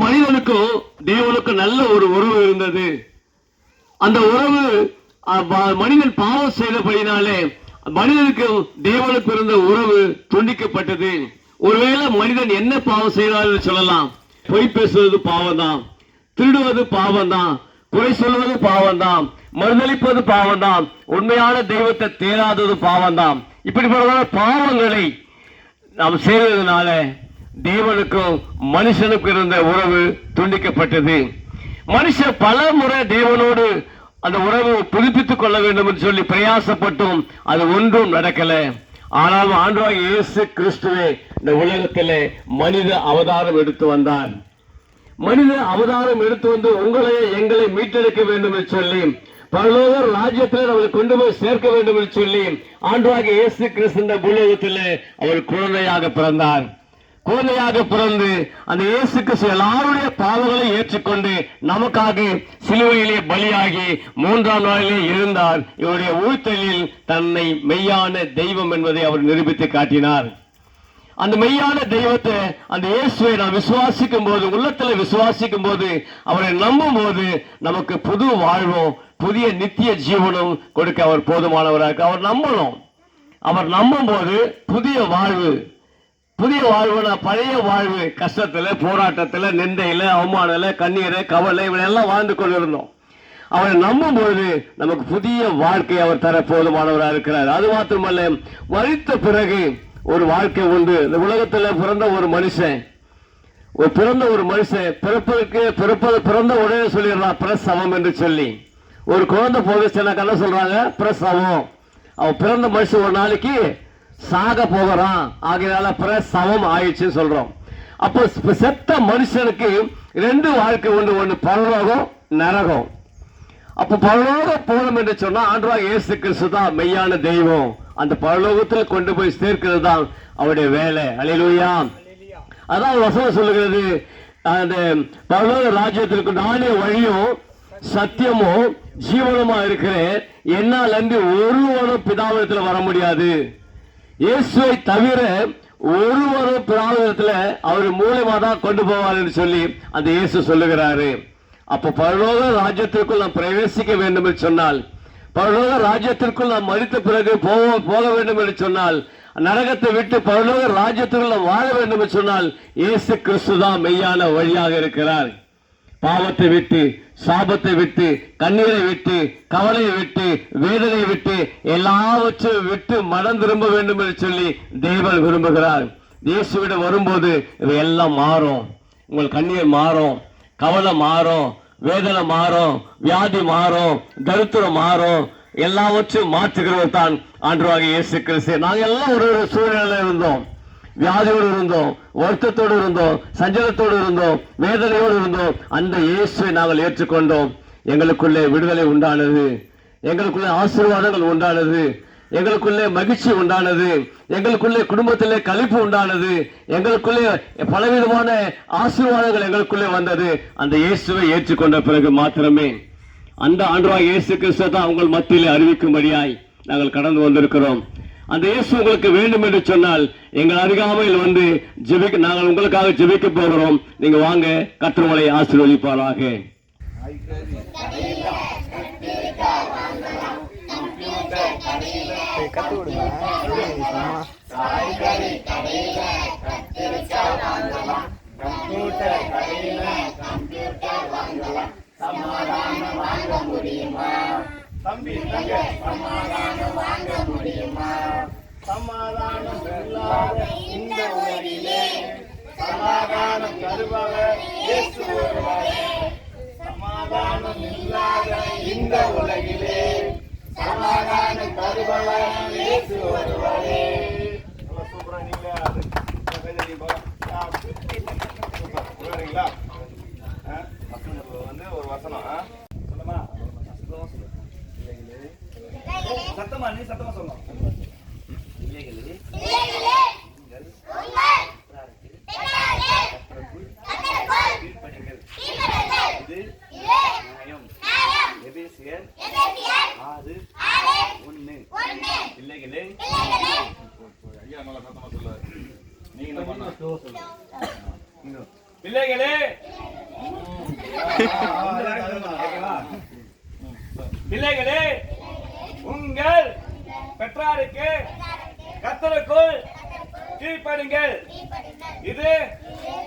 மனிதனுக்கும் தேவனுக்கும் நல்ல ஒரு உறவு இருந்தது. அந்த உறவு மனிதன் பாவம் செய்தபடினாலே மனிதனுக்கு தேவனுக்கு இருந்த உறவு துண்டிக்கப்பட்டது. ஒருவேளை மனிதன் என்ன பாவம் செய்தார் சொல்லலாம். பொய் பேசுவது பாவம் தான், திருடுவது பாவம் தான், குறை சொல்வது பாவம் தான், மறுதளிப்பது பாவம் தான், உண்மையான தெய்வத்தை தேடாதது பாவம் தான். இப்படிப்பட்ட பாவங்களை நாம் செய்ததுனால தேவனுக்கும் மனுஷனுக்கும் இருந்த உறவு துண்டிக்கப்பட்டது. மனுஷன் பல முறை தேவனோடு அந்த உறவை புதுப்பித்துக் கொள்ள வேண்டும் என்று சொல்லி பிரயாசப்பட்டும் அது ஒன்றும் நடக்கல. ஆனாலும் ஆண்டவராகிய இயேசு கிறிஸ்துவே இந்த உலகத்திலே மனித அவதாரம் எடுத்து வந்தார். மனித அவதாரம் எடுத்து வந்து உங்களையே எங்களை மீட்டெடுக்க வேண்டும் என்று சொல்லி பரலோக ராஜ்யத்தில் அவரை கொண்டு போய் சேர்க்க வேண்டும் என்று சொல்லி ஆண்டவராகிய இயேசு கிறிஸ்து இந்த உலகத்திலே அவர் குழந்தையாக பிறந்தார். குழந்தையாக பிறந்து அந்த இயேசு கிறிஸ்து எல்லாருடைய பாவங்களை ஏற்றுக்கொண்டு நமக்காக சிலுவையிலே பலியாகி 3ஆம் நாளிலே எழுந்தார். இவருடைய உயிர்த்தெழுதலில் தன்னை மெய்யான தெய்வம் என்பதை அவர் நிரூபித்து காட்டினார். அந்த மெய்யான தெய்வத்தை அந்த இயேசுவை நாம் விசுவாசிக்கும் போது, உள்ளத்தில் விசுவாசிக்கும் போது, அவரை நம்பும் போது நமக்கு புது வாழ்வும் புதிய நித்திய ஜீவனும் கொடுக்க அவர் போதுமானவராக. அவர் நம்பணும். அவர் நம்பும் போது புதிய வாழ்வு, புதிய வாழ்வுனா பழைய வாழ்வு, கஷ்டத்துல, போராட்டத்துல, நிந்தையில, அவமானல, கண்ணீரை, கவலை இவெல்லாம் வாழ்ந்து கொண்டிருந்தோம். அவரை நம்பும் பொழுது நமக்கு புதிய வாழ்க்கை அவர் தர போதுமானவராக இருக்கிறார். அது மாத்திரமல்ல, மரித்த பிறகு ஒரு வாழ்க்கை உண்டு. இந்த உலகத்துல பிறந்த ஒரு மனுஷன் பிறந்த உடனே சொல்லிடுறான் பிரசவம் என்று சொல்லி. ஒரு குழந்தை போதுச்சுன்னா என்ன சொல்றாங்க? பிரசவம். அவன் பிறந்த மனுஷன் ஒரு நாளைக்கு சாக போகிறான், ஆகையால பிரசவம் ஆயிடுச்சுன்னு சொல்றோம். அப்போ செத்த மனுஷனுக்கு 2 வாழ்க்கை உண்டு, ஒன்று பரலோகம், நரகம். அப்ப பரலோகம் போகணும் என்று சொன்னா ஆண்டவராகிய இயேசு கிறிஸ்து தான் மெய்யான தெய்வம். அந்த பரலோகத்தில் கொண்டு போய் சேர்க்கிறது தான் அவருடைய வேலை. அல்லேலூயா. அதான் வசனம் சொல்லுகிறது, அந்த பரலோக ராஜ்யத்திற்கு நானே வழியும் சத்தியமும் ஜீவனமா இருக்கிறேன், என்னால் அன்றி ஒருவரும் பிதாவிடத்தில் வர முடியாது. இயேசுவை தவிர ஒருவரும் பிதாவிடத்தில் அவர் மூலமா தான் கொண்டு போவார் என்று சொல்லி அந்த இயேசு சொல்லுகிறாரு. அப்ப பரலோக ராஜ்யத்திற்குள் நாம் பிரவேசிக்க வேண்டும் என்று சொன்னால், பரலோக ராஜ்யத்திற்குள் நாம் மரித்த பிறகு போக வேண்டும் என்று சொன்னால், நரகத்தை விட்டு பரலோக ராஜ்யத்திற்குள் நாம் வாழ வேண்டும் என்று சொன்னால் இயேசு கிறிஸ்து தான் மெய்யான வழியாக இருக்கிறார். பாவத்தை விட்டு, சாபத்தை விட்டு, கண்ணீரை விட்டு, கவலையை விட்டு, வேதனையை விட்டு, எல்லாவற்றையும் விட்டு மனம் திரும்ப வேண்டும் என்று சொல்லி தேவன் விரும்புகிறார். இயேசுவிடம் வரும்போது இவை எல்லாம் மாறும். உங்கள் கண்ணீர் மாறும், கவலை மாறும், வேதனை மாறும், வியாதி மாறும், தரித்திரம் மாறும். எல்லாவற்றையும் மாற்றுகிறவர் தான் ஆண்டவராகிய இயேசு கிறிஸ்து. நாங்கள் எல்லாம் ஒரு சூழ்நிலையில் இருந்தோம், வியாதியோடு இருந்தோம், வருத்தத்தோடு இருந்தோம், சஞ்சலத்தோடு இருந்தோம், வேதனையோடு இருந்தோம். அந்த இயேசுவை நாங்கள் ஏற்றுக்கொண்டோம். எங்களுக்குள்ளே விடுதலை உண்டானது, எங்களுக்குள்ளே ஆசீர்வாதங்கள் உண்டானது, எங்களுக்குள்ளே மகிழ்ச்சி உண்டானது, எங்களுக்குள்ளே குடும்பத்திலே களிப்பு உண்டானது, எங்களுக்குள்ளே பலவிதமான ஆசீர்வாதங்கள் எங்களுக்குள்ளே வந்தது. அந்த இயேசுவை ஏற்றுக்கொண்ட பிறகு மாத்திரமே. அந்த ஆண்டவராகிய இயேசு கிறிஸ்து தான் உங்கள் மத்தியிலே அறிவிக்கும்படியாய் நாங்கள் கடந்து வந்திருக்கிறோம். அந்த இயேசு உங்களுக்கு வேண்டும் என்று சொன்னால் எங்கள் அருகாமையில் வந்து நாங்கள் உங்களுக்காக ஜெபிக்க போகிறோம். நீங்க வாங்க, கர்த்தர் உங்களை ஆசீர்வதிப்பாராக. சமாதானம் வாங்க முடியுமா தம்பி? சமாதானம் வாங்க முடியுமா? சமாதானம் இல்லாத இந்த உலகிலே சமாதானம் தருபவர் இயேசு ஒருவரே. சமாதானம் இல்லாத இந்த உலகிலே சமாதானம் தருபவர் இயேசு ஒருவரே. சூப்பரா நீங்களா வந்து ஒரு வசனம் சொல்லுமா? சத்தமா, நீ சத்தமா சொல்லணும். பிள்ளைகளே, ஐயா நல்லா சத்தமா சொல்லுவாரு. நீங்க என்ன பண்ண பிள்ளைகளே ஓகேவா? பிள்ளைகளே உங்கள் பெற்றாருக்கு கர்த்தருக்குள் கீழ்ப்படிங்கள், இது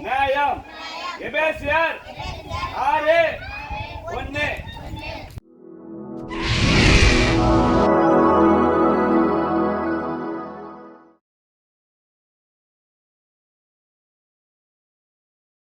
நியாயம். எபேசியர்